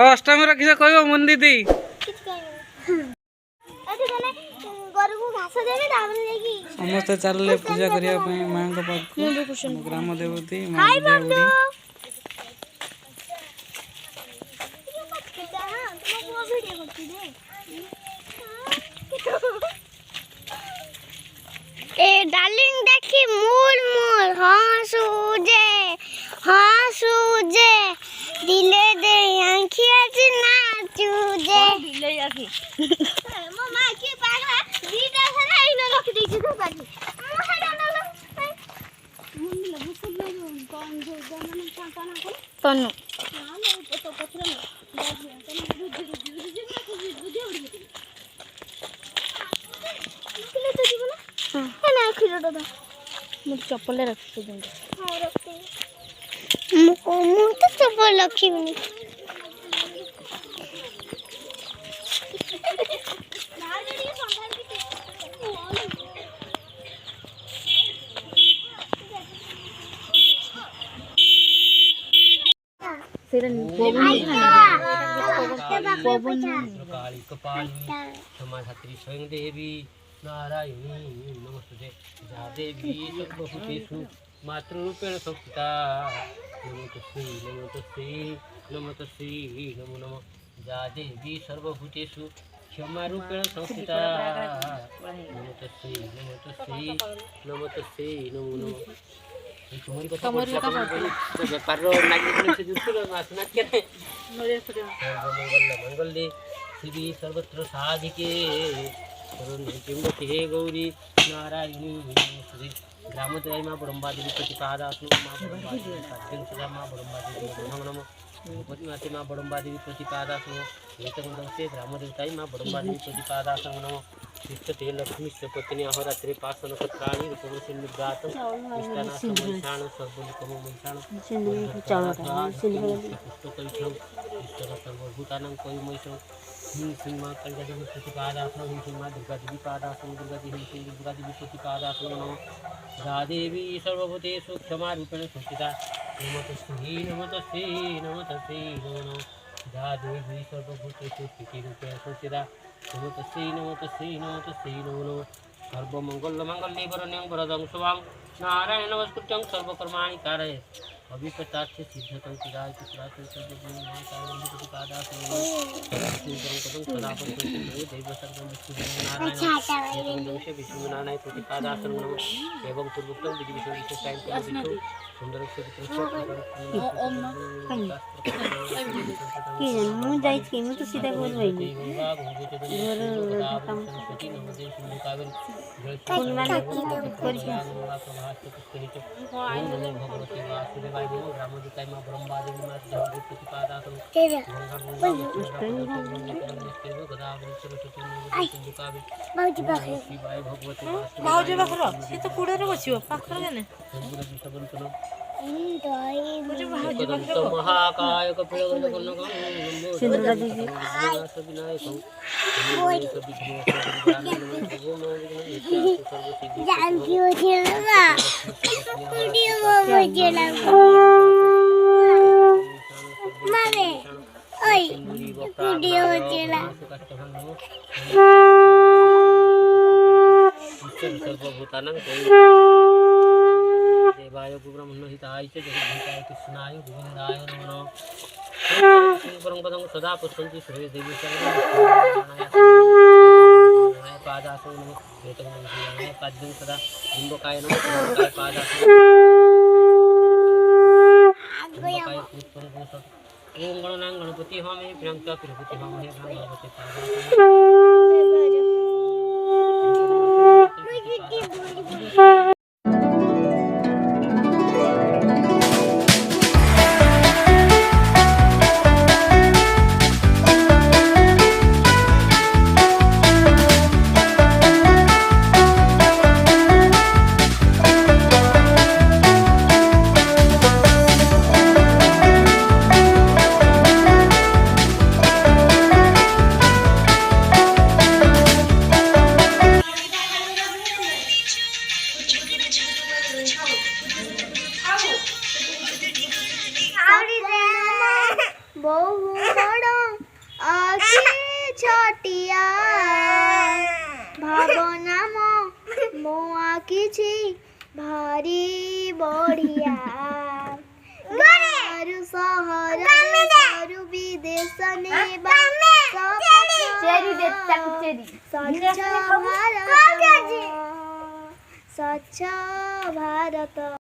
अष्टमी किस कह मुन दीदी समस्ते चलले पूजा करने माँ पाख ग्राम देवती माँ बुढ़ी ए डार्लिंग देखी मूल मूल हाँ सूजे दिले दे आंखी आज नाचूजे दिले आखी मो मां के पागला दीदा सरा इनो रख दी छी तो बाजी मो हेडा न मुंडी लगु सब कौन जो माने कांटा ना तनु हां तो पत्र में चप्पल रखी तो चप्पल रखी स्वयं देवी नारायणी नमस्ते जा देवी सर्वभूतेषु मातृरूपेण संस्थिता नमो नमः जा देवी सर्वभूतेषु क्षमारूपेण संस्थिता नमो नमः तुम्हारी कथा व्यापार मंगल्ये शिवी सर्वत्र साधिके हे गौरी नारायणी नमस्ते ग्रामोदय माँ बड़म्बा देवी प्रतिपादासु माँ बड़म्बा देवी नमो नमः भूपति माते माँ बड़म्बा देवी प्रतिपादासु से ग्रामदेवताई माँ बड़म्बा देवी प्रतिपादासु नमो तिष्ठते लक्ष्मी पत्नी अहोरात्रे पास नक्षत्राणि रूपवशी निर्गातं निष्ठानासं वैशाणं सर्वलोकमो वैशाणं पुष्पकविषं ईश्वर सर्वभूतानां कविमयशं सिंह माँ कलिकादेवी प्रतिपादासं सिंह माँ दुर्गा देवी पादासं दुर्गा देवी प्रतिपादासं नमो रादेवी सर्वभूतेषु क्षमारूपेण संस्थिता नमस्तस्यै नमो रादेवी सर्वभूतेषु स्थितिरूपेण संस्थिता नमस्तस्यै नमो सर्वमंगलमांगल्ये वरण्यं वरदं शुभं नारायण नमस्कृत्यं सर्वकर्माणि कारये अभिपतास्य सिद्धतं चिरायति प्राचं सर्वज्ञानं प्रतिपादासं विष्णुनारायण प्रतिपादासं एवं पूर्वोक्तं विधि विशेषायं सुंदर तो सीधा बोल रही महाकाय सर्वभूतानां देवाय ब्रह्मणहिताय च जगद्धिताय कृष्णाय गोविन्दाय नमो परं सदा पुष्पन्ति सर्वे देवी पादासो नमो पाद्यं सदा बिम्बकाय नमो पादासो ओम गणनां गणपति हमें प्रियंका तिरुपति हमें गणपति पादासो बहु बड़ आखि छटिया भावना मो आखिछि भारी बढ़िया गारू सहर देशरू विदेश नेबा स्वच्छ भारत